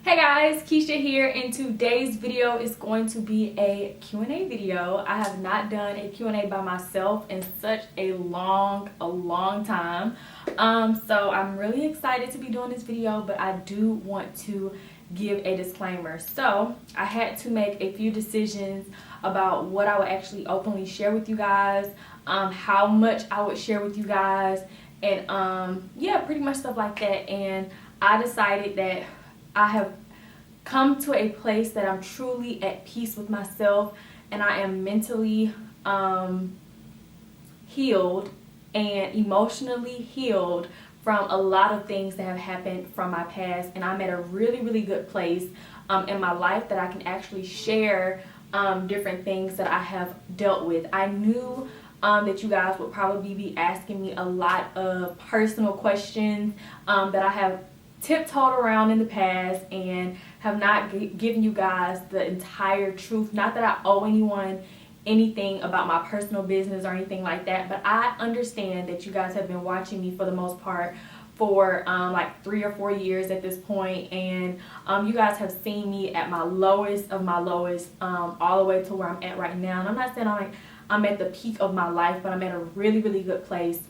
Hey guys, Keesha here, and today's video is going to be a Q&A video. I have not done a Q&A by myself in such a long time. So I'm really excited to be doing this video, but I do want to give a disclaimer. So I had to make a few decisions about what I would actually openly share with you guys, how much I would share with you guys, and yeah, pretty much stuff like that. And I decided that I have come to a place that I'm truly at peace with myself, and I am mentally healed and emotionally healed from a lot of things that have happened from my past, and I'm at a really good place in my life that I can actually share different things that I have dealt with. I knew that you guys would probably be asking me a lot of personal questions that I have tiptoed around in the past and have not given you guys the entire truth. Not that I owe anyone anything about my personal business or anything like that, but I understand that you guys have been watching me for the most part for like 3 or 4 years at this point, and you guys have seen me at my lowest of my lowest, all the way to where I'm at right now. And I'm not saying I'm at the peak of my life, but I'm at a really good place.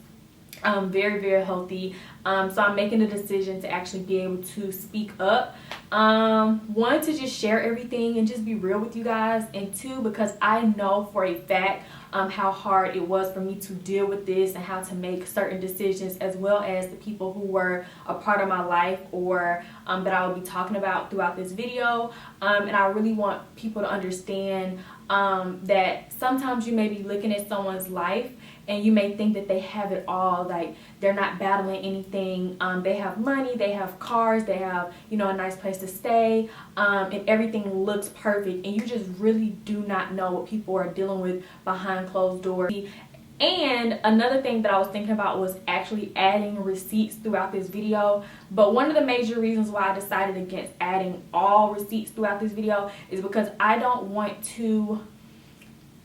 Very healthy. So I'm making a decision to actually be able to speak up. One, to just share everything and just be real with you guys, and two, because I know for a fact how hard it was for me to deal with this and how to make certain decisions, as well as the people who were a part of my life or that I will be talking about throughout this video. And I really want people to understand that sometimes you may be looking at someone's life and you may think that they have it all, like they're not battling anything. They have money, they have cars, they have, you know, a nice place to stay, and everything looks perfect, and you just really do not know what people are dealing with behind closed doors. And another thing that I was thinking about was actually adding receipts throughout this video. But one of the major reasons why I decided against adding all receipts throughout this video is because I don't want to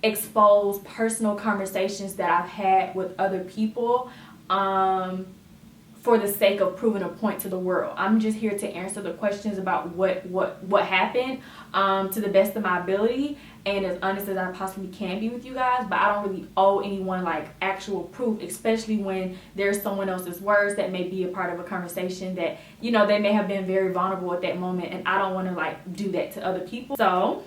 expose personal conversations that I've had with other people for the sake of proving a point to the world. I'm just here to answer the questions about what happened to the best of my ability and as honest as I possibly can be with you guys. But I don't really owe anyone like actual proof, especially when there's someone else's words that may be a part of a conversation that, you know, they may have been very vulnerable at that moment, and I don't want to like do that to other people. So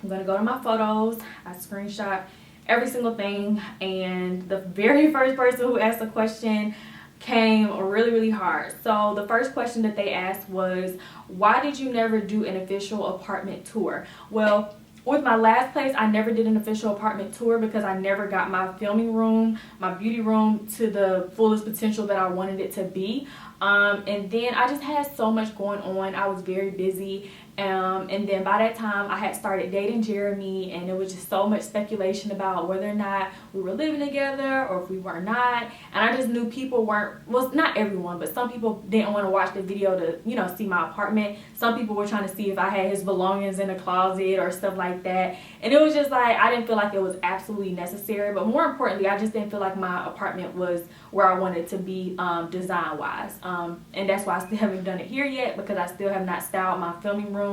I'm gonna go to my photos. I screenshot every single thing, and the very first person who asked a question came really hard. So the first question that they asked was, why did you never do an official apartment tour? Well, with my last place, I never did an official apartment tour because I never got my filming room, my beauty room, to the fullest potential that I wanted it to be. And then I just had so much going on. I was very busy. And then by that time, I had started dating Jeremy, and it was just so much speculation about whether or not we were living together or if we were not. And I just knew people weren't, well, not everyone, but some people didn't want to watch the video to, you know, see my apartment. Some people were trying to see if I had his belongings in the closet or stuff like that. And it was just like, I didn't feel like it was absolutely necessary. But more importantly, I just didn't feel like my apartment was where I wanted it to be design-wise. And that's why I still haven't done it here yet, because I still have not styled my filming room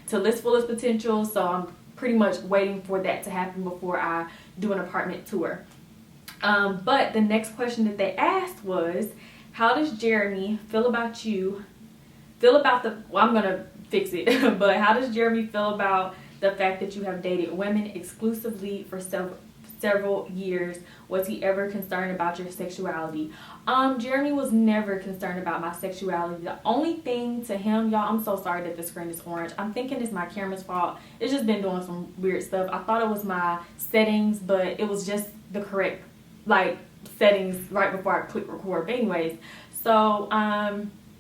to its fullest potential. So I'm pretty much waiting for that to happen before I do an apartment tour. But the next question that they asked was, how does Jeremy feel about well, I'm gonna fix it but how does Jeremy feel about the fact that you have dated women exclusively for several years? Was he ever concerned about your sexuality? Jeremy was never concerned about my sexuality. The only thing to him, y'all, I'm so sorry that the screen is orange. I'm thinking it's my camera's fault. It's just been doing some weird stuff. I thought it was my settings, but it was just the correct like settings right before I click record. But anyways, so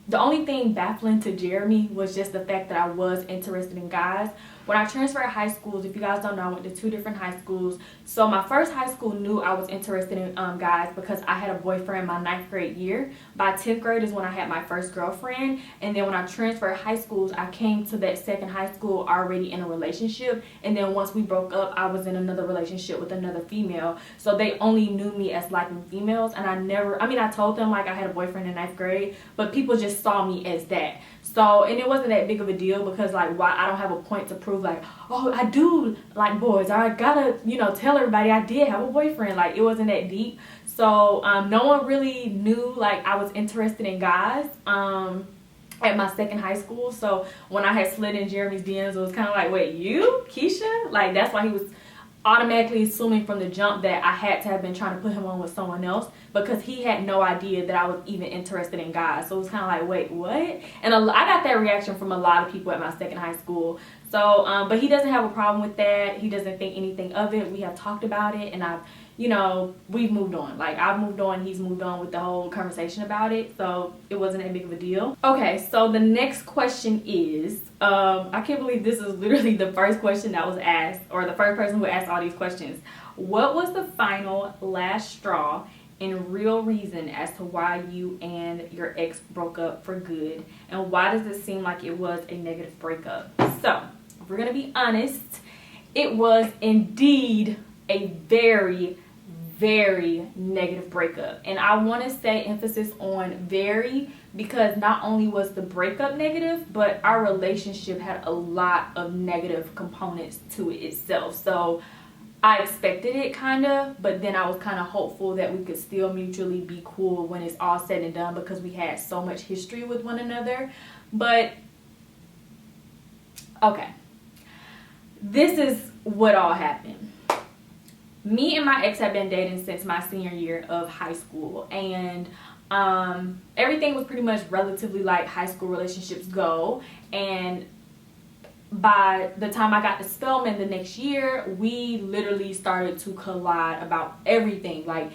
the only thing baffling to Jeremy was just the fact that I was interested in guys. When I transferred high schools, if you guys don't know, I went to 2 different high schools. So my first high school knew I was interested in guys because I had a boyfriend my 9th grade year. By 10th grade is when I had my first girlfriend. And then when I transferred high schools, I came to that second high school already in a relationship. And then once we broke up, I was in another relationship with another female. So they only knew me as liking females. And I told them like I had a boyfriend in 9th grade, but people just just saw me as that. So, and it wasn't that big of a deal because, like, why I don't have a point to prove, like, oh, I do like boys. I gotta, you know, tell everybody I did have a boyfriend. Like, it wasn't that deep. So, no one really knew, like, I was interested in guys at my second high school. So, when I had slid in Jeremy's DMs, it was kind of like, wait, you, Keesha? Like, that's why he was automatically assuming from the jump that I had to have been trying to put him on with someone else, because he had no idea that I was even interested in guys. So it was kind of like, wait, what? And I got that reaction from a lot of people at my second high school. So, but he doesn't have a problem with that. He doesn't think anything of it. We have talked about it, and I've, you know, we've moved on. Like, I've moved on, he's moved on with the whole conversation about it. So it wasn't that big of a deal. Okay, so the next question is, I can't believe this is literally the first question that was asked, or the first person who asked all these questions. What was the final last straw and real reason as to why you and your ex broke up for good? And why does it seem like it was a negative breakup? So, if we're gonna be honest, it was indeed a very, very negative breakup. And I want to say emphasis on very, because not only was the breakup negative, but our relationship had a lot of negative components to it itself. So I expected it kind of, but then I was kind of hopeful that we could still mutually be cool when it's all said and done, because we had so much history with one another. But okay, this is what all happened. Me and my ex had been dating since my senior year of high school, and everything was pretty much relatively like high school relationships go. And by the time I got to Spelman the next year, we literally started to collide about everything. Like,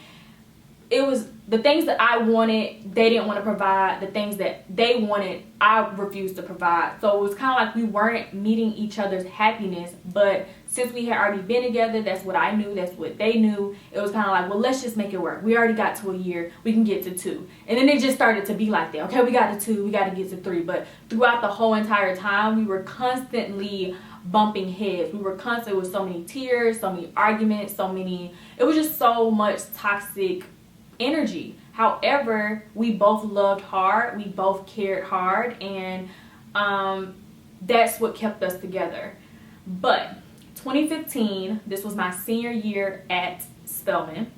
it was the things that I wanted, they didn't want to provide. The things that they wanted, I refused to provide. So it was kind of like we weren't meeting each other's happiness. But since we had already been together, that's what I knew, that's what they knew. It was kind of like, well, let's just make it work. We already got to a year, we can get to 2. And then it just started to be like that. Okay, we got to 2, we got to get to 3. But throughout the whole entire time, we were constantly bumping heads. We were constantly with so many tears, so many arguments, it was just so much toxic energy. However, we both loved hard, we both cared hard, and that's what kept us together. But 2015, this was my senior year at Spelman,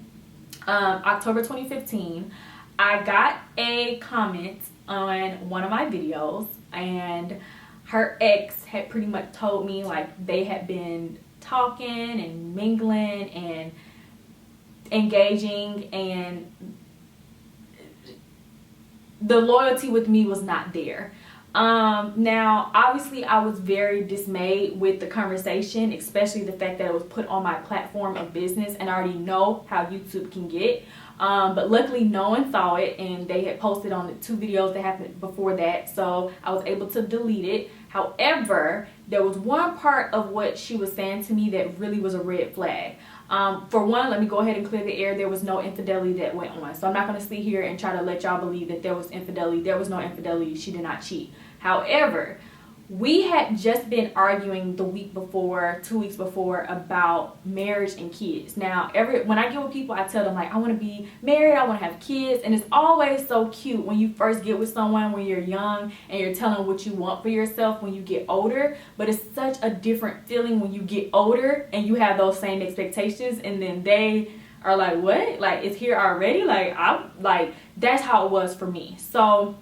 October 2015, I got a comment on one of my videos, and her ex had pretty much told me, like, they had been talking and mingling and engaging, and the loyalty with me was not there. Now, obviously, I was very dismayed with the conversation, especially the fact that it was put on my platform of business, and I already know how YouTube can get. But luckily, no one saw it, and they had posted on the 2 videos that happened before that, so I was able to delete it. However, there was one part of what she was saying to me that really was a red flag. For one, let me go ahead and clear the air. There was no infidelity that went on. So I'm not going to sit here and try to let y'all believe that there was infidelity. There was no infidelity. She did not cheat. However, we had just been arguing the week before, 2 weeks before, about marriage and kids. Now, when I get with people, I tell them, like, I want to be married, I want to have kids. And it's always so cute when you first get with someone when you're young and you're telling what you want for yourself when you get older. But it's such a different feeling when you get older and you have those same expectations, and then they are like, what? Like, it's here already? Like, that's how it was for me. So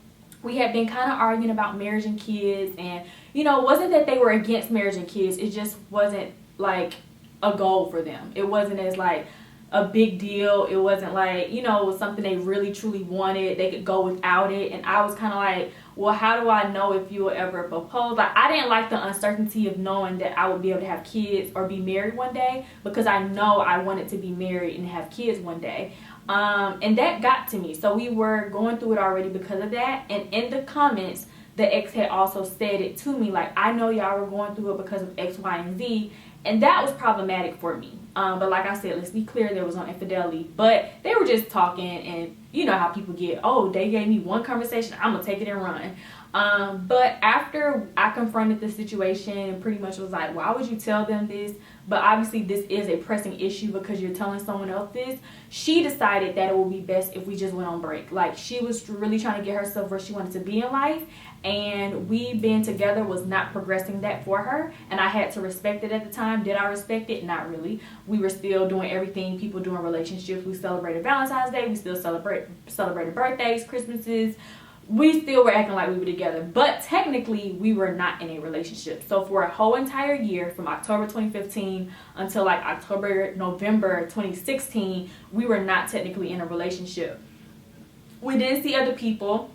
we had been kind of arguing about marriage and kids, and, you know, it wasn't that they were against marriage and kids. It just wasn't like a goal for them. It wasn't as like a big deal. It wasn't like, you know, it was something they really truly wanted. They could go without it. And I was kind of like, well, how do I know if you will ever propose? Like, I didn't like the uncertainty of knowing that I would be able to have kids or be married one day, because I know I wanted to be married and have kids one day. And that got to me. So we were going through it already because of that. And in the comments, the ex had also said it to me, like, I know y'all were going through it because of X, Y, and Z. And that was problematic for me. But like I said, let's be clear, there was no infidelity. But they were just talking, and you know how people get, oh, they gave me one conversation, I'm going to take it and run. But after I confronted the situation and pretty much was like, why would you tell them this? But obviously this is a pressing issue because you're telling someone else this. She decided that it would be best if we just went on break. Like, she was really trying to get herself where she wanted to be in life, and we being together was not progressing that for her, and I had to respect it at the time. Did I respect it? Not really. We were still doing everything people do in relationships. We celebrated Valentine's Day. We still celebrated birthdays, Christmases. We still were acting like we were together, but technically we were not in a relationship. So for a whole entire year, from October 2015 until like November 2016, we were not technically in a relationship. We didn't see other people,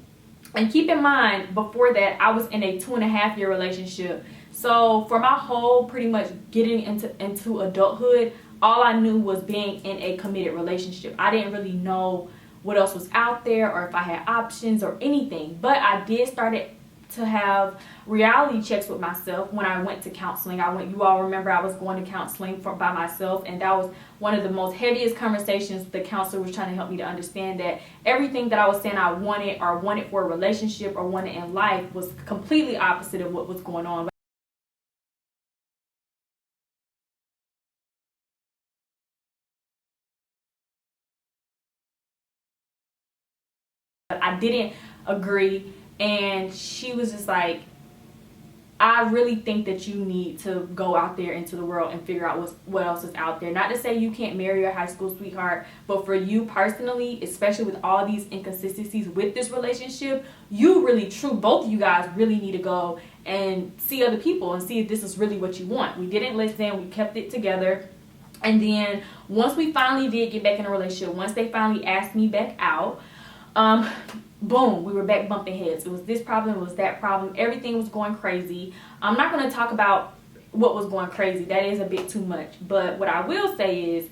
and keep in mind, before that I was in a 2.5-year relationship. So for my whole pretty much getting into adulthood, all I knew was being in a committed relationship. I didn't really know what else was out there or if I had options or anything. But I did start to have reality checks with myself when I went to counseling. You all remember I was going to counseling by myself, and that was one of the most heaviest conversations. The counselor was trying to help me to understand that everything that I was saying I wanted for a relationship or wanted in life was completely opposite of what was going on. I didn't agree, and she was just like, I really think that you need to go out there into the world and figure out what else is out there. Not to say you can't marry your high school sweetheart, but for you personally, especially with all these inconsistencies with this relationship, both of you guys really need to go and see other people and see if this is really what you want. We didn't listen. We kept it together. And then once we finally did get back in a relationship, once they finally asked me back out, boom, we were back bumping heads. It was this problem, it was that problem. Everything was going crazy. I'm not going to talk about what was going crazy. That is a bit too much. But what I will say is,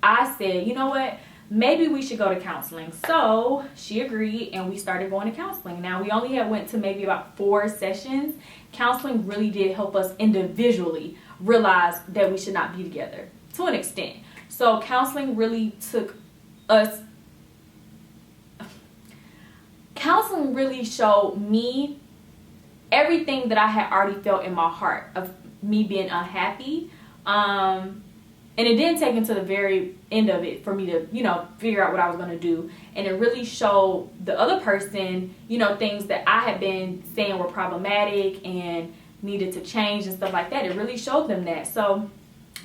I said, you know what? Maybe we should go to counseling. So she agreed, and we started going to counseling. Now, we only went to maybe about 4 sessions. Counseling really did help us individually realize that we should not be together to an extent. So counseling really showed me everything that I had already felt in my heart of me being unhappy. And it didn't take until the very end of it for me to, figure out what I was going to do. And it really showed the other person, things that I had been saying were problematic and needed to change and stuff like that. It really showed them that. So,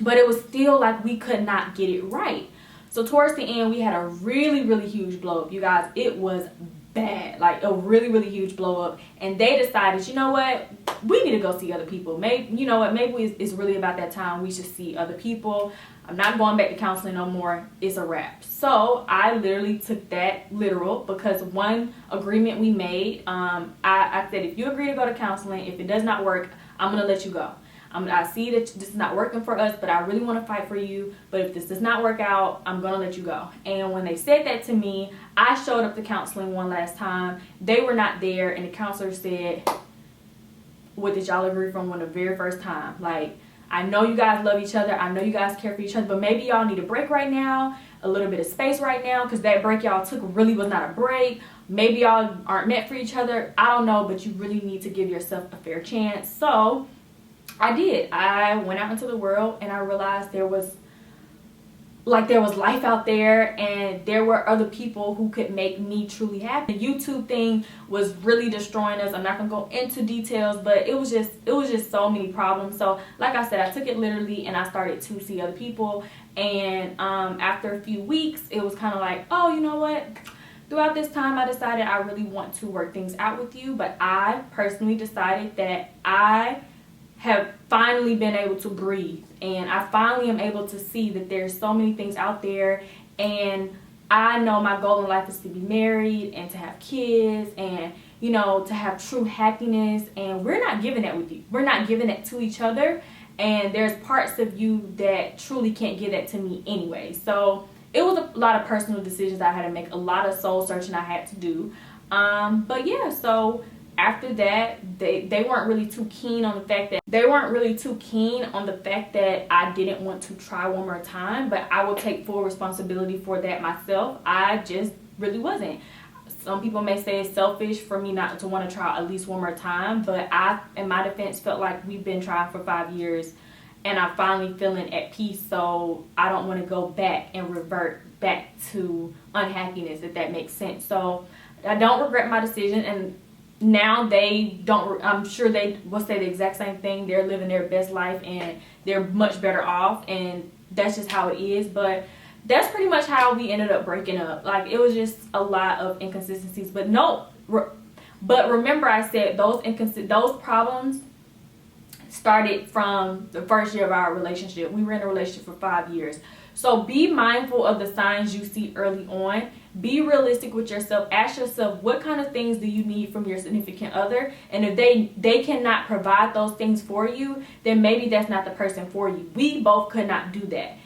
but it was still like we could not get it right. So towards the end, we had a really, really huge blow up. You guys, it was bad, like a really, really huge blow up. And they decided, you know what, we need to go see other people. Maybe it's really about that time we should see other people. I'm not going back to counseling no more. It's a wrap. So I literally took that literal, because one agreement we made, I said, if you agree to go to counseling, if it does not work, I'm gonna let you go. I see that this is not working for us, but I really want to fight for you. But if this does not work out, I'm going to let you go. And when they said that to me, I showed up to counseling one last time. They were not there, and the counselor said, what did y'all agree from the very first time? Like, I know you guys love each other. I know you guys care for each other, but maybe y'all need a break right now, a little bit of space right now, because that break y'all took really was not a break. Maybe y'all aren't meant for each other. I don't know, but you really need to give yourself a fair chance. So I did. I went out into the world, and I realized there was life out there, and there were other people who could make me truly happy. The YouTube thing was really destroying us. I'm not gonna go into details, but it was just so many problems. So like I said, I took it literally, and I started to see other people. And after a few weeks, it was kind of like, oh, you know what? Throughout this time, I decided I really want to work things out with you. But I personally decided that I have finally been able to breathe, and I finally am able to see that there's so many things out there, and I know my goal in life is to be married and to have kids and to have true happiness, and we're not giving that with you. We're not giving that to each other, and there's parts of you that truly can't give that to me anyway. So it was a lot of personal decisions I had to make, a lot of soul searching I had to do. But yeah, so after that, they weren't really too keen on the fact that I didn't want to try one more time, but I will take full responsibility for that myself. I just really wasn't. Some people may say it's selfish for me not to want to try at least one more time, but I, in my defense, felt like we've been trying for 5 years and I'm finally feeling at peace, so I don't want to go back and revert back to unhappiness, if that makes sense. So I don't regret my decision, and now they don't, I'm sure they will say the exact same thing. They're living their best life and they're much better off, and that's just how it is. But that's pretty much how we ended up breaking up. Like, it was just a lot of inconsistencies. But but remember, I said those problems started from the first year of our relationship. We were in a relationship for 5 years. So be mindful of the signs you see early on. Be realistic with yourself. Ask yourself, what kind of things do you need from your significant other? And if they cannot provide those things for you, then maybe that's not the person for you. We both could not do that.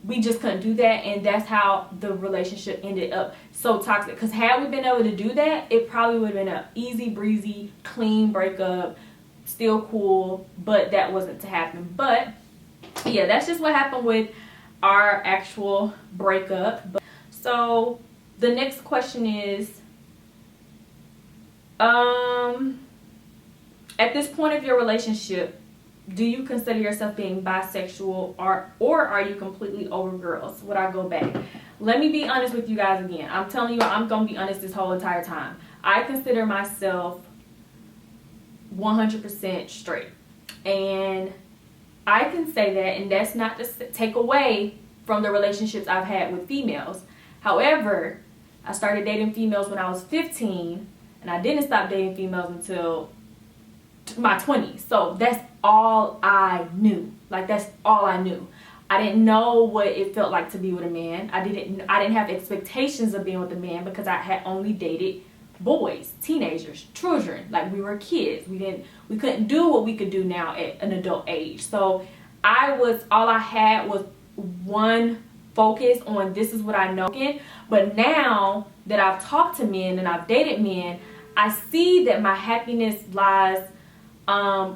We just couldn't do that, and that's how the relationship ended up so toxic. Because had we been able to do that, it probably would have been an easy breezy, clean breakup, still cool, but that wasn't to happen. But yeah, that's just what happened with our actual breakup. So the next question is, at this point of your relationship, do you consider yourself being bisexual, or are you completely over girls? Would I go back? Let me be honest with you guys again. I'm telling you, I'm going to be honest this whole entire time. I consider myself 100% straight. And I can say that, and that's not to take away from the relationships I've had with females. However, I started dating females when I was 15, and I didn't stop dating females until my 20s. So that's all I knew. Like, that's all I knew. I didn't know what it felt like to be with a man. I didn't have expectations of being with a man because I had only dated boys, teenagers, children. Like, we were kids. We couldn't do what we could do now at an adult age. So all I had was one focus on, this is what I know. But now that I've talked to men and I've dated men, I see that my happiness lies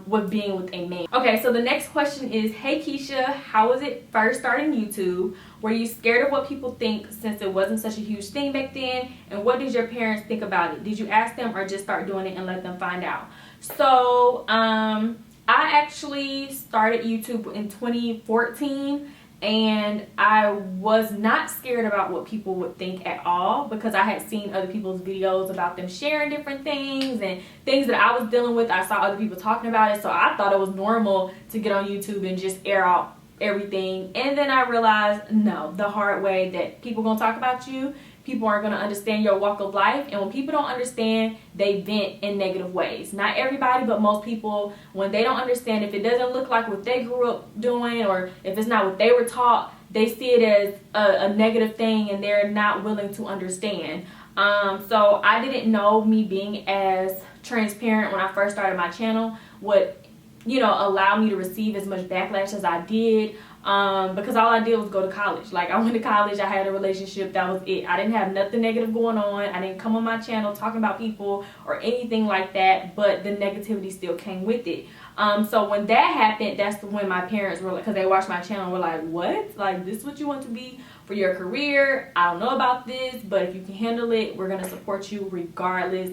with being with a man. Okay, so the next question is, hey Keesha, how was it first starting YouTube? Were you scared of what people think since it wasn't such a huge thing back then? And what did your parents think about it? Did you ask them or just start doing it and let them find out? So I actually started YouTube in 2014, and I was not scared about what people would think at all, because I had seen other people's videos about them sharing different things and things that I was dealing with. I saw other people talking about it, so I thought it was normal to get on YouTube and just air out everything. And then I realized, no, the hard way, that people gonna talk about you. People aren't gonna understand your walk of life, and when people don't understand, they vent in negative ways. Not everybody, but most people, when they don't understand, if it doesn't look like what they grew up doing, or if it's not what they were taught, they see it as a negative thing, and they're not willing to understand. So I didn't know me being as transparent when I first started my channel would, allow me to receive as much backlash as I did. Because all I did was go to college. Like, I went to college, I had a relationship, that was it. I didn't have nothing negative going on. I didn't come on my channel talking about people or anything like that, but the negativity still came with it. So when that happened, that's when my parents were like, because they watched my channel, were like, what? Like, this is what you want to be for your career? I don't know about this, but if you can handle it, we're going to support you regardless.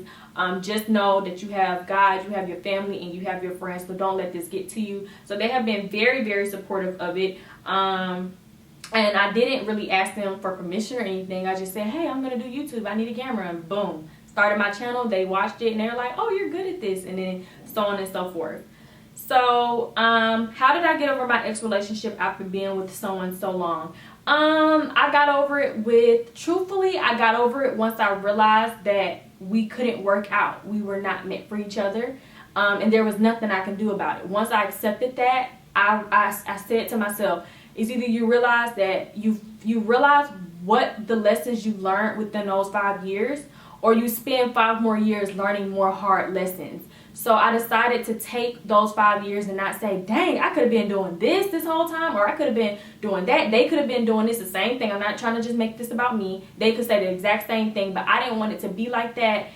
Just know that you have God, you have your family, and you have your friends, so don't let this get to you. So they have been very, very supportive of it. And I didn't really ask them for permission or anything. I just said, hey, I'm going to do YouTube. I need a camera. And boom, started my channel. They watched it, and they were like, oh, you're good at this. And then so on and so forth. So how did I get over my ex relationship after being with someone so long? I got over it truthfully, I got over it once I realized that we couldn't work out. We were not meant for each other. And there was nothing I can do about it. Once I accepted that, I said to myself, it's either you realize that you realize what the lessons you learned within those 5 years, or you spend 5 more years learning more hard lessons. So I decided to take those 5 years and not say, dang, I could have been doing this whole time, or I could have been doing that. They could have been doing this, the same thing. I'm not trying to just make this about me. They could say the exact same thing, but I didn't want it to be like that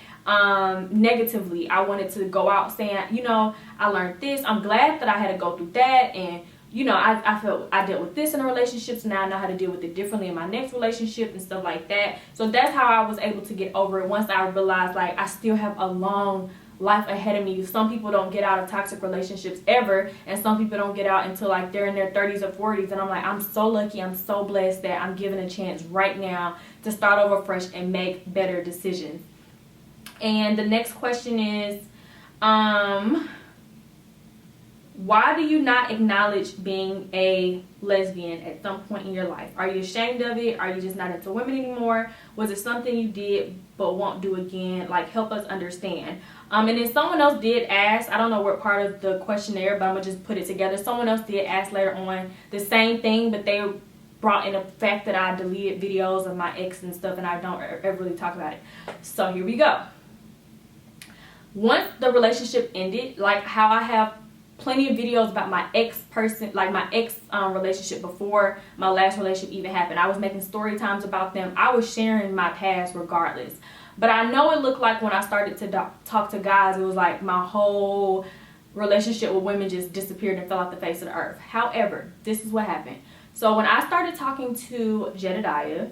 negatively. I wanted to go out saying, I learned this. I'm glad that I had to go through that, and you know, I felt I dealt with this in a relationship, so now I know how to deal with it differently in my next relationship and stuff like that. So that's how I was able to get over it once I realized, like, I still have a long life ahead of me. Some people don't get out of toxic relationships ever, and some people don't get out until like they're in their 30s or 40s. And I'm like, I'm so lucky, I'm so blessed that I'm given a chance right now to start over fresh and make better decisions. And the next question is, why do you not acknowledge being a lesbian at some point in your life? Are you ashamed of it? Are you just not into women anymore? Was it something you did but won't do again? Like, help us understand. And then someone else did ask, I don't know what part of the questionnaire, but I'm going to just put it together. Someone else did ask later on the same thing, but they brought in the fact that I deleted videos of my ex and stuff, and I don't ever really talk about it. So here we go. Once the relationship ended, like how I have plenty of videos about my relationship before my last relationship even happened. I was making story times about them. I was sharing my past regardless. But I know it looked like when I started to talk to guys, it was like my whole relationship with women just disappeared and fell off the face of the earth. However, this is what happened. So when I started talking to Jedediah,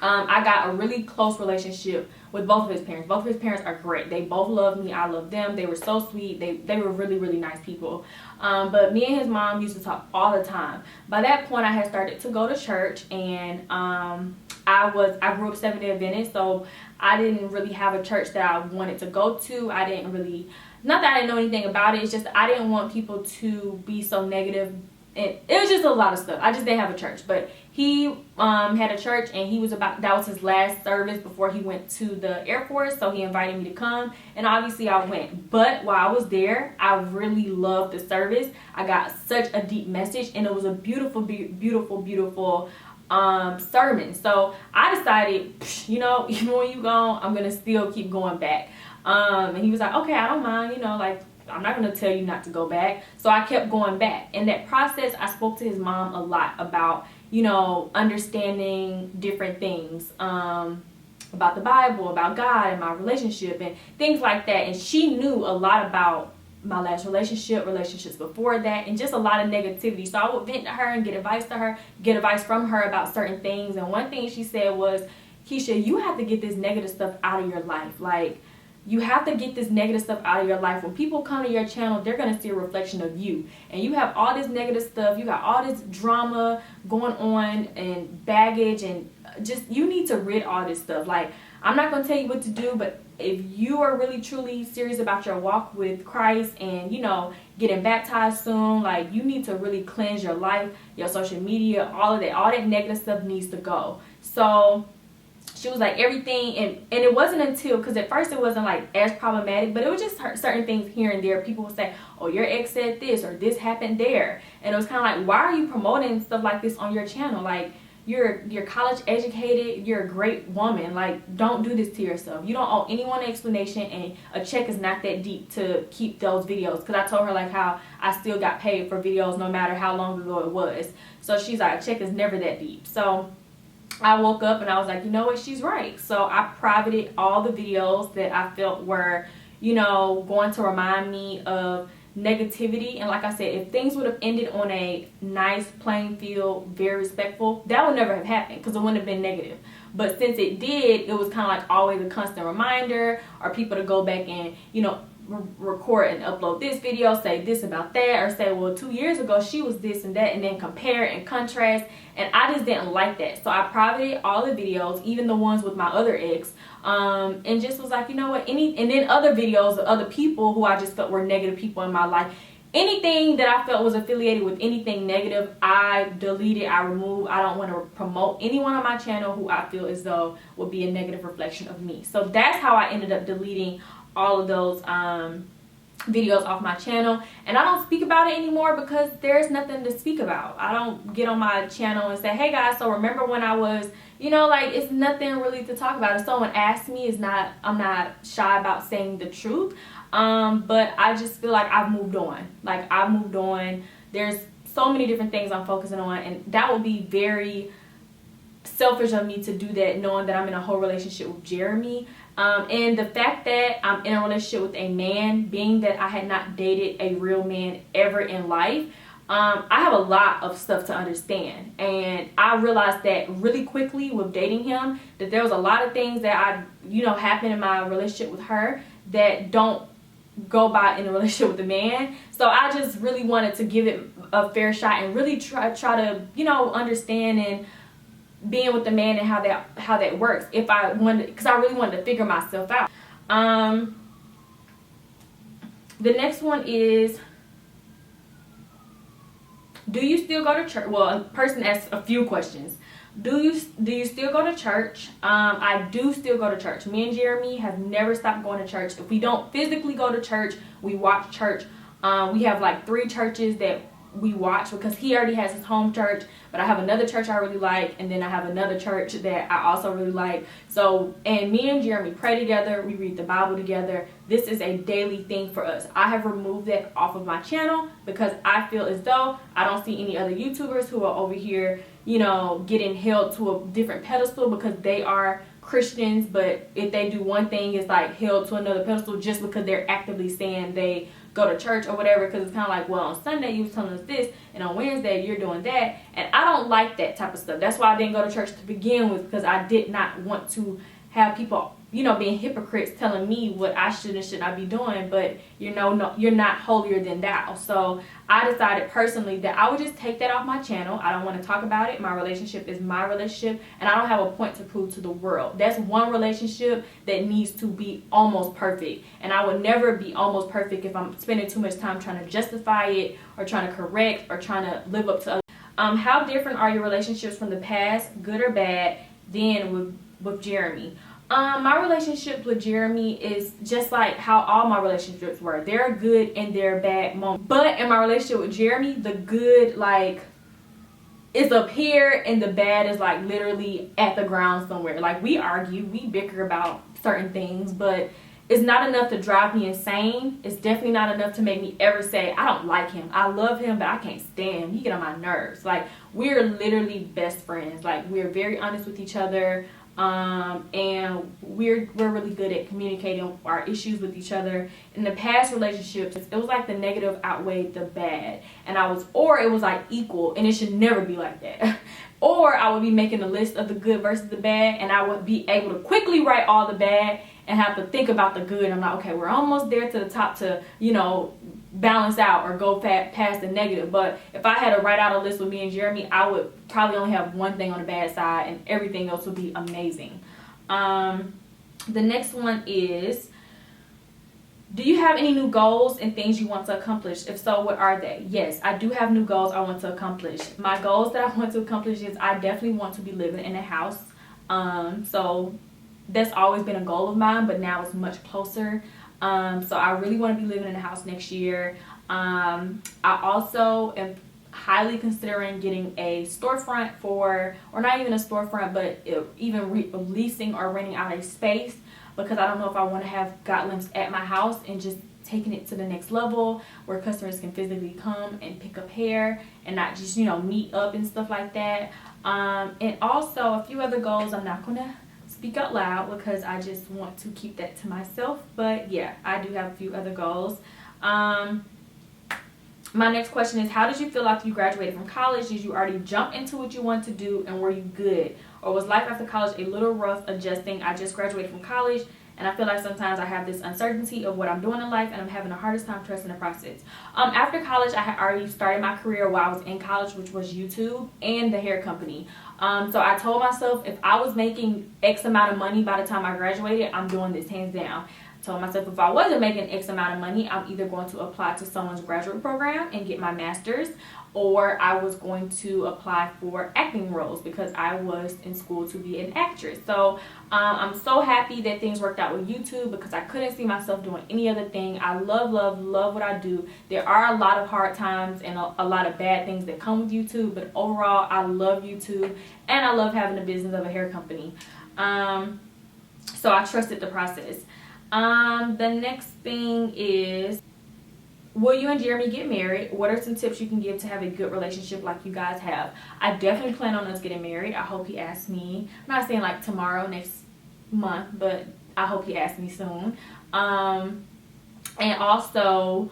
I got a really close relationship with both of his parents. Both of his parents are great. They both love me. I love them. They were so sweet. They were really, really nice people. But me and his mom used to talk all the time. By that point, I had started to go to church, and I grew up Seventh-day Adventist, so I didn't really have a church that I wanted to go to. I didn't really, not that I didn't know anything about it, it's just I didn't want people to be so negative. And it was just a lot of stuff. I just didn't have a church. But he had a church, and that was his last service before he went to the Air Force, so he invited me to come, and obviously I went. But while I was there, I really loved the service. I got such a deep message, and it was a beautiful, beautiful, beautiful sermon. So I decided, you know, even when you gone, I'm gonna still keep going back. And he was like, okay, I don't mind, you know, like, I'm not going to tell you not to go back. So I kept going back. In that process, I spoke to his mom a lot about, you know, understanding different things, about the Bible, about God and my relationship and things like that. And she knew a lot about my last relationship, relationships before that, and just a lot of negativity. So I would vent to her and get advice from her about certain things. And one thing she said was, Keesha, you have to get this negative stuff out of your life. Like, you have to get this negative stuff out of your life. When people come to your channel, they're going to see a reflection of you. And you have all this negative stuff. You got all this drama going on and baggage. And just, you need to rid all this stuff. Like, I'm not going to tell you what to do, but if you are really, truly serious about your walk with Christ and, you know, getting baptized soon, like, you need to really cleanse your life, your social media, all of that. All that negative stuff needs to go. So she was like, everything, and it wasn't until, because at first it wasn't like as problematic, but it was just certain things here and there. People would say, oh, your ex said this, or this happened there. And it was kind of like, why are you promoting stuff like this on your channel? Like, you're college educated, you're a great woman. Like, don't do this to yourself. You don't owe anyone an explanation, and a check is not that deep to keep those videos. Because I told her like how I still got paid for videos no matter how long ago it was. So she's like, a check is never that deep. So I woke up and I was like, you know what, she's right. So I privated all the videos that I felt were, you know, going to remind me of negativity. And like I said, if things would have ended on a nice playing field, very respectful, that would never have happened because it wouldn't have been negative. But since it did, it was kind of like always a constant reminder, or people to go back and, you know, record and upload this video, say this about that, or say, well, 2 years ago she was this and that, and then compare and contrast. And I just didn't like that. So I privated all the videos, even the ones with my other ex, and just was like, you know what, and then other videos of other people who I just felt were negative people in my life. Anything that I felt was affiliated with anything negative, I deleted, I removed. I don't want to promote anyone on my channel who I feel as though would be a negative reflection of me. So that's how I ended up deleting all of those videos off my channel. And I don't speak about it anymore because there's nothing to speak about. I don't get on my channel and say, hey guys, so remember when I was, you know, like, it's nothing really to talk about. If someone asks me, I'm not shy about saying the truth. But I just feel like I've moved on. Like, I've moved on. There's so many different things I'm focusing on, and that would be very selfish of me to do that, knowing that I'm in a whole relationship with Jeremy. And the fact that I'm in a relationship with a man, being that I had not dated a real man ever in life, I have a lot of stuff to understand, and I realized that really quickly with dating him, that there was a lot of things that happened in my relationship with her that don't go by in a relationship with a man. So I just really wanted to give it a fair shot and really try to understand and being with the man and how that works, if I wanted, because I really wanted to figure myself out. The next one is, do you still go to church? Well, a person asked a few questions. Do you still go to church? I do still go to church. Me and Jeremy have never stopped going to church. If we don't physically go to church, we watch church. We have like 3 churches that we watch, because he already has his home church, but I have another church I really like, and then I have another church that I also really like. So, and me and Jeremy pray together, we read the Bible together. This is a daily thing for us. I have removed that off of my channel because I feel as though I don't see any other YouTubers who are over here, getting held to a different pedestal because they are Christians, but if they do one thing, it's like held to another pedestal just because they're actively saying they go to church or whatever, because it's kind of like, well, on Sunday you was telling us this, and on Wednesday you're doing that, and I don't like that type of stuff. That's why I didn't go to church to begin with, because I did not want to have people, being hypocrites telling me what I should and should not be doing, but no, you're not holier than thou. So I decided personally that I would just take that off my channel. I don't want to talk about it. My relationship is my relationship, and I don't have a point to prove to the world. That's one relationship that needs to be almost perfect, and I would never be almost perfect if I'm spending too much time trying to justify it or trying to correct or trying to live up to others. How different are your relationships from the past, good or bad, then with Jeremy? My relationship with Jeremy is just like how all my relationships were. There are good and there are bad moments. But in my relationship with Jeremy, the good is up here and the bad is like literally at the ground somewhere. Like, we argue, we bicker about certain things, but it's not enough to drive me insane. It's definitely not enough to make me ever say, I don't like him. I love him, but I can't stand him. He get on my nerves. Like, we're literally best friends. Like, we're very honest with each other. And we're really good at communicating our issues with each other. In the past relationships, it was like the negative outweighed the bad, and it was like equal, and it should never be like that. Or I would be making a list of the good versus the bad, and I would be able to quickly write all the bad and have to think about the good. I'm like, okay, we're almost there to the top to balance out or go past the negative. But if I had to write out a list with me and Jeremy, I would probably only have one thing on the bad side, and everything else would be amazing. The next one is, do you have any new goals and things you want to accomplish? If so, what are they? Yes, I do have new goals I want to accomplish. My goals that I want to accomplish is, I definitely want to be living in a house. So that's always been a goal of mine, but now it's much closer. So I really want to be living in a house next year. I also am highly considering getting a storefront or not even a storefront, but even leasing or renting out a space, because I don't know if I want to have Gotlamps at my house and just taking it to the next level where customers can physically come and pick up hair and not just, meet up and stuff like that. And also a few other goals I'm not going to speak out loud because I just want to keep that to myself. But yeah, I do have a few other goals. My next question is, how did you feel after you graduated from college? Did you already jump into what you want to do, and were you good? Or was life after college a little rough adjusting? I just graduated from college, and I feel like sometimes I have this uncertainty of what I'm doing in life, and I'm having the hardest time trusting the process. After college, I had already started my career while I was in college, which was YouTube and the hair company. So I told myself, if I was making X amount of money by the time I graduated, I'm doing this hands down. I told myself, if I wasn't making X amount of money, I'm either going to apply to someone's graduate program and get my master's, or I was going to apply for acting roles because I was in school to be an actress. So I'm so happy that things worked out with YouTube, because I couldn't see myself doing any other thing. I love what I do. There are a lot of hard times and a lot of bad things that come with YouTube, but overall I love YouTube, and I love having a business of a hair company. So I trusted the process. The next thing is, will you and Jeremy get married? What are some tips you can give to have a good relationship like you guys have? I definitely plan on us getting married. I hope he asks me. I'm not saying like tomorrow, next month, but I hope he asks me soon. And also,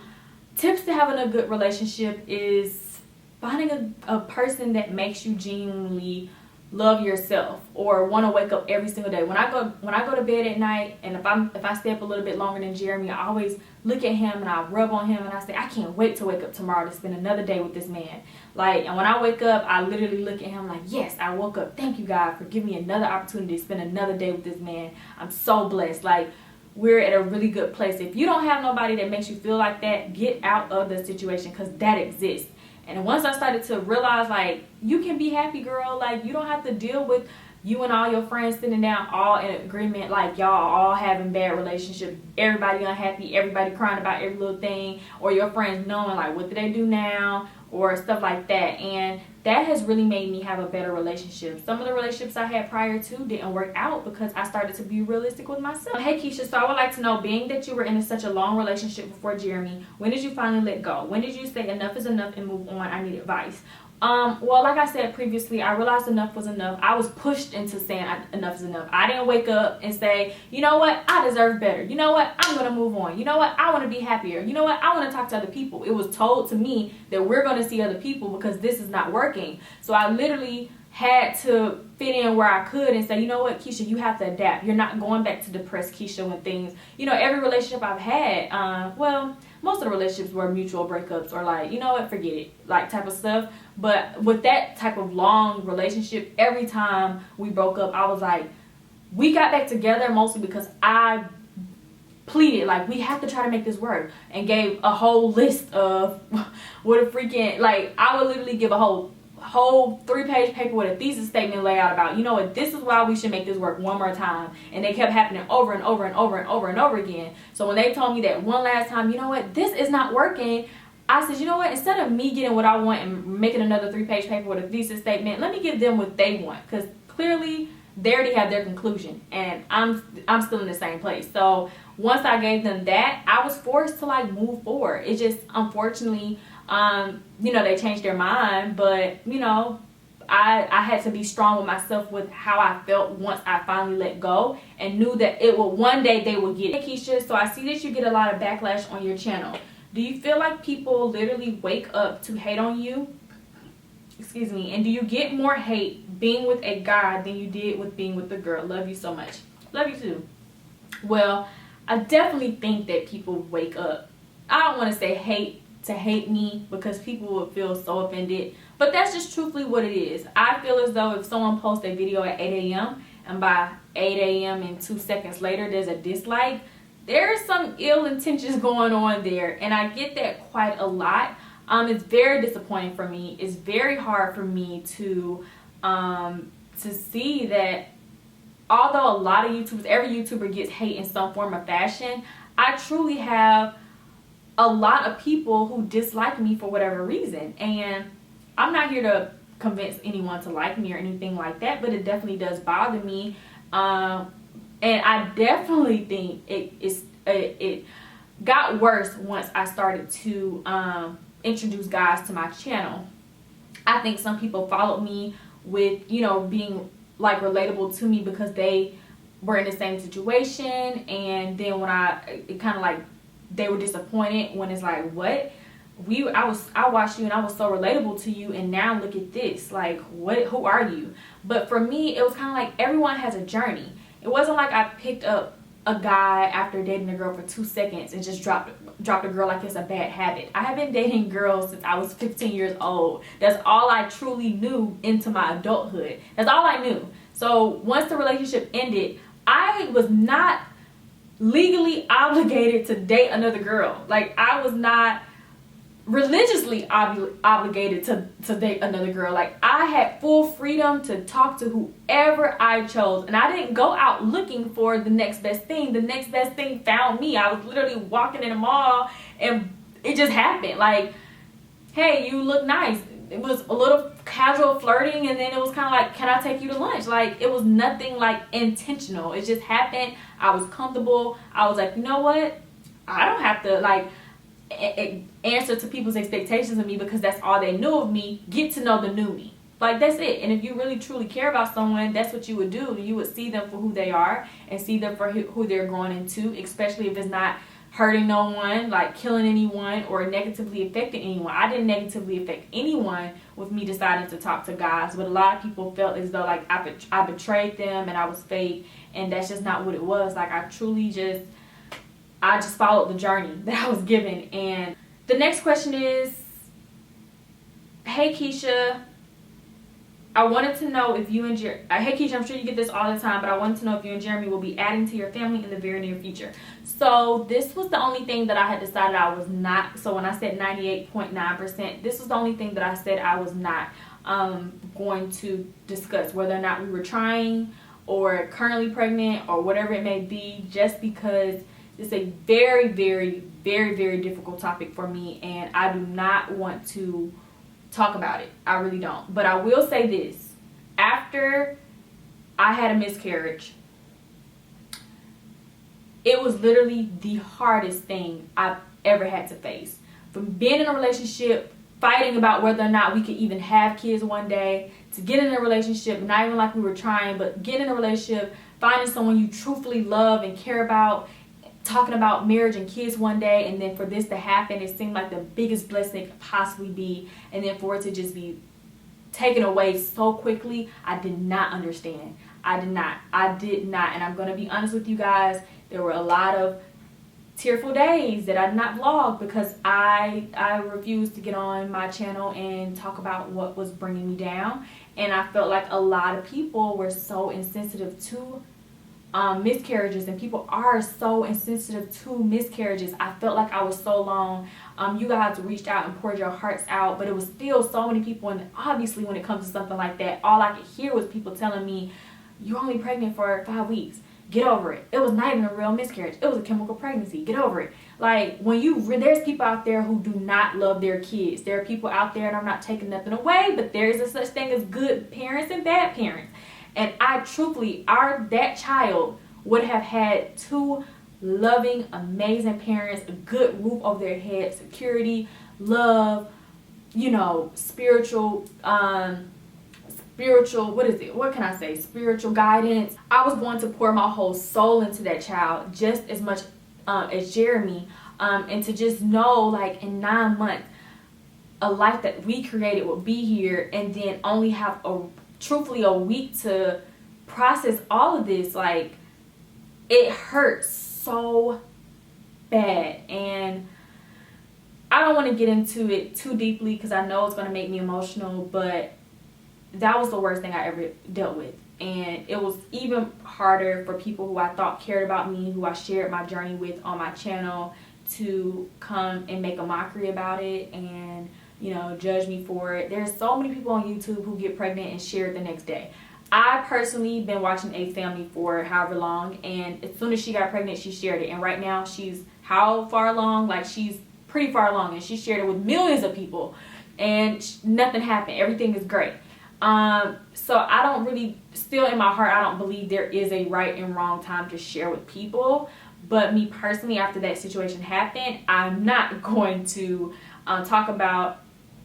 tips to having a good relationship is finding a person that makes you genuinely love yourself or want to wake up every single day. When I go to bed at night, and if I stay up a little bit longer than Jeremy, I always look at him and I rub on him and I say, I can't wait to wake up tomorrow to spend another day with this man. Like, and when I wake up, I literally look at him like, yes, I woke up. Thank you, God, for giving me another opportunity to spend another day with this man. I'm so blessed. Like, we're at a really good place. If you don't have nobody that makes you feel like that, get out of the situation, because that exists. And once I started to realize, like, you can be happy, girl. Like, you don't have to deal with you and all your friends sitting down all in agreement, like y'all all having bad relationships, everybody unhappy, everybody crying about every little thing, or your friends knowing, like, what do they do now, or stuff like that. And that has really made me have a better relationship. Some of the relationships I had prior to didn't work out because I started to be realistic with myself. Hey Keesha, so I would like to know, being that you were in such a long relationship before Jeremy, when did you finally let go? When did you say enough is enough and move on? I need advice. Well, like I said previously, I realized enough was enough. I was pushed into saying enough is enough. I didn't wake up and say, you know what, I deserve better. You know what, I'm going to move on. You know what, I want to be happier. You know what, I want to talk to other people. It was told to me that we're going to see other people because this is not working. So I literally had to fit in where I could and say, you know what, Keesha, you have to adapt. You're not going back to depressed Keesha when things, you know, every relationship I've had, well, most of the relationships were mutual breakups or like, you know what, forget it, like type of stuff. But with that type of long relationship, every time we broke up, I was like, we got back together mostly because I pleaded, like, we have to try to make this work, and gave a whole list of what a freaking, like, I would literally give a whole 3-page paper with a thesis statement laid out about, you know what, this is why we should make this work one more time. And they kept happening over and over and over and over and over again. So when they told me that one last time, you know what, this is not working, I said, you know what, instead of me getting what I want and making another 3-page paper with a thesis statement, let me give them what they want, because clearly they already have their conclusion and I'm still in the same place. So once I gave them that, I was forced to like move forward. It just, unfortunately, you know, they changed their mind, but you know, I had to be strong with myself with how I felt once I finally let go and knew that it will one day they will get it. Hey Keesha, so I see that you get a lot of backlash on your channel. Do you feel like people literally wake up to hate on you? Excuse me. And do you get more hate being with a guy than you did with being with a girl? Love you so much. Love you too. Well, I definitely think that people wake up, I don't want to say hate me, because people would feel so offended, but that's just truthfully what it is. I feel as though if someone posts a video at 8 a.m. and by 8 a.m. and 2 seconds later there's a dislike, there's some ill intentions going on there, and I get that quite a lot. It's very disappointing for me. It's very hard for me to see that although a lot of YouTubers, every YouTuber gets hate in some form or fashion, I truly have a lot of people who dislike me for whatever reason, and I'm not here to convince anyone to like me or anything like that, but it definitely does bother me, and I definitely think it got worse once I started to introduce guys to my channel. I think some people followed me with, you know, being like relatable to me because they were in the same situation, and then when it kind of like they were disappointed when it's like, what? I watched you and I was so relatable to you, and now look at this. Like, what? Who are you? But for me, it was kind of like everyone has a journey. It wasn't like I picked up a guy after dating a girl for 2 seconds and just dropped a girl like it's a bad habit. I have been dating girls since I was 15 years old. That's all I truly knew into my adulthood. That's all I knew. So once the relationship ended, I was not legally obligated to date another girl. Like, I was not religiously obligated to date another girl. Like, I had full freedom to talk to whoever I chose, and I didn't go out looking for the next best thing. The next best thing found me. I was literally walking in the mall and it just happened. Like, hey, you look nice. It was a little casual flirting, and then it was kind of like, can I take you to lunch? Like, it was nothing like intentional. It just happened. I was comfortable. I was like, you know what, I don't have to like answer to people's expectations of me because that's all they knew of me. Get to know the new me. Like, that's it. And if you really truly care about someone, that's what you would do. You would see them for who they are and see them for who they're growing into, especially if it's not hurting no one, like killing anyone, or negatively affecting anyone. I didn't negatively affect anyone with me deciding to talk to guys, but a lot of people felt as though like I betrayed them and I was fake, and that's just not what it was. Like I just followed the journey that I was given. And the next question is, hey Keesha, I wanted to know if you and hey Keesha, I'm sure you get this all the time, but I wanted to know if you and Jeremy will be adding to your family in the very near future. So this was the only thing that I had decided I was not. So when I said 98.9%, this was the only thing that I said I was not going to discuss, whether or not we were trying or currently pregnant or whatever it may be, just because it's a very, very, very, very difficult topic for me, and I do not want to talk about it. I really don't. But I will say this. After I had a miscarriage, it was literally the hardest thing I've ever had to face. From being in a relationship, fighting about whether or not we could even have kids one day, to get in a relationship, not even like we were trying, but getting in a relationship, finding someone you truthfully love and care about, talking about marriage and kids one day, and then for this to happen, it seemed like the biggest blessing it could possibly be, and then for it to just be taken away so quickly. I did not understand. I did not, and I'm going to be honest with you guys, there were a lot of tearful days that I did not vlog because I refused to get on my channel and talk about what was bringing me down, and I felt like a lot of people were so insensitive to miscarriages, and people are so insensitive to miscarriages. I felt like I was so alone. You guys reached out and poured your hearts out, but it was still so many people, and obviously when it comes to something like that, all I could hear was people telling me, you're only pregnant for 5 weeks. Get over it. It was not even a real miscarriage. It was a chemical pregnancy. Get over it. Like, there's people out there who do not love their kids. There are people out there, and I'm not taking nothing away, but there is a such thing as good parents and bad parents. And I truthfully, that child would have had 2 loving, amazing parents, a good roof over their head, security, love, spiritual, spiritual guidance. I was going to pour my whole soul into that child just as much as Jeremy, and to just know, like, in 9 months, a life that we created would be here, and then only have truthfully a week to process all of this. Like, it hurts so bad, and I don't want to get into it too deeply because I know it's going to make me emotional, but that was the worst thing I ever dealt with. And it was even harder for people who I thought cared about me, who I shared my journey with on my channel, to come and make a mockery about it and judge me for it. There's so many people on YouTube who get pregnant and share it the next day. I personally been watching A Family for however long, and as soon as she got pregnant, she shared it. And right now she's how far along? Like, she's pretty far along, and she shared it with millions of people, and nothing happened. Everything is great. So I don't really, still in my heart, I don't believe there is a right and wrong time to share with people. But me personally, after that situation happened, I'm not going to talk about,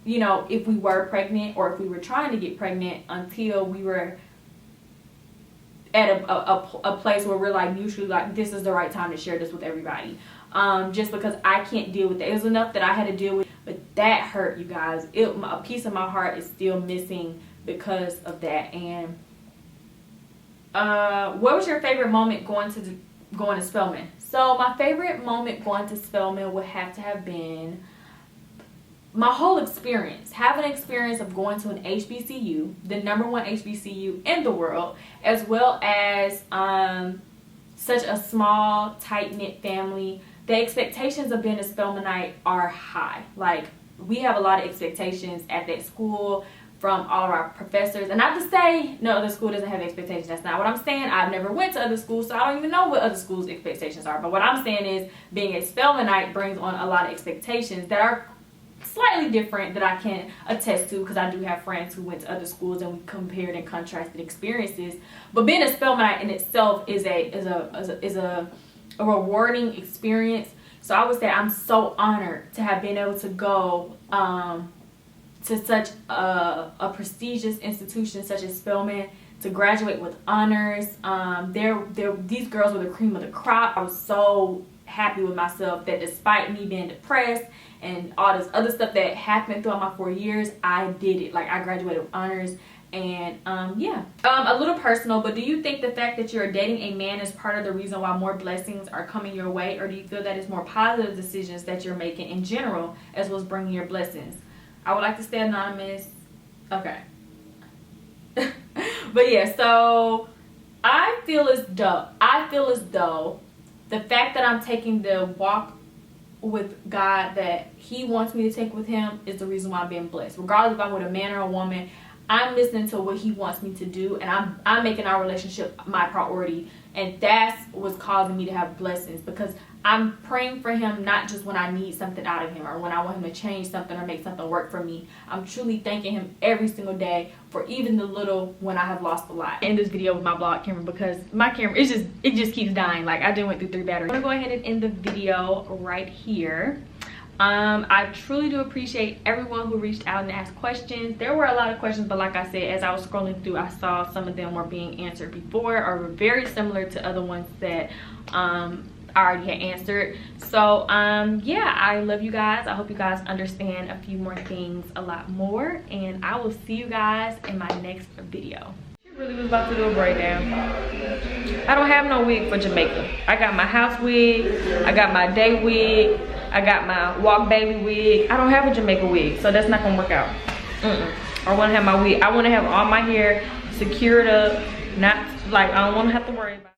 if we were pregnant or if we were trying to get pregnant until we were at a place where we're like mutually like, this is the right time to share this with everybody. Just because I can't deal with it. It was enough that I had to deal with, but that hurt, you guys. A piece of my heart is still missing because of that. And what was your favorite moment going to Spelman? So my favorite moment going to Spelman would have to have been my whole experience, having an experience of going to an HBCU, the #1 HBCU in the world, as well as such a small, tight-knit family. The expectations of being a Spelmanite are high. Like, we have a lot of expectations at that school from all of our professors. And not to say no other school doesn't have expectations. That's not what I'm saying. I've never went to other schools, so I don't even know what other schools' expectations are. But what I'm saying is, being a Spelmanite brings on a lot of expectations that are slightly different, that I can attest to, because I do have friends who went to other schools and we compared and contrasted experiences. But being a Spelmanite in itself is a rewarding experience. So I would say I'm so honored to have been able to go to such a prestigious institution such as Spelman, to graduate with honors. These girls were the cream of the crop. I was so happy with myself that despite me being depressed and all this other stuff that happened throughout my 4 years, I did it. Like, I graduated with honors. And yeah, a little personal, but do you think the fact that you're dating a man is part of the reason why more blessings are coming your way, or do you feel that it's more positive decisions that you're making in general as well as bringing your blessings? I would like to stay anonymous. Okay. But yeah, so I feel as though the fact that I'm taking the walk with God that he wants me to take with him is the reason why I'm being blessed. Regardless if I'm with a man or a woman, I'm listening to what he wants me to do, and I'm making our relationship my priority, and that's what's causing me to have blessings, because I'm praying for him not just when I need something out of him or when I want him to change something or make something work for me. I'm truly thanking him every single day for even the little when I have lost a lot. In this video with my vlog camera, because my camera, it just keeps dying. Like, I just went through 3 batteries. I'm gonna go ahead and end the video right here. I truly do appreciate everyone who reached out and asked questions. There were a lot of questions, but like I said, as I was scrolling through, I saw some of them were being answered before or were very similar to other ones that I already had answered. So yeah, I love you guys. I hope you guys understand a few more things a lot more, and I will see you guys in my next video. She really was about to do a breakdown. I don't have no wig for Jamaica. I got my house wig, I got my day wig, I got my walk baby wig. I don't have a Jamaica wig, so that's not gonna work out. I want to have my wig. I want to have all my hair secured up, not like I don't want to have to worry about it.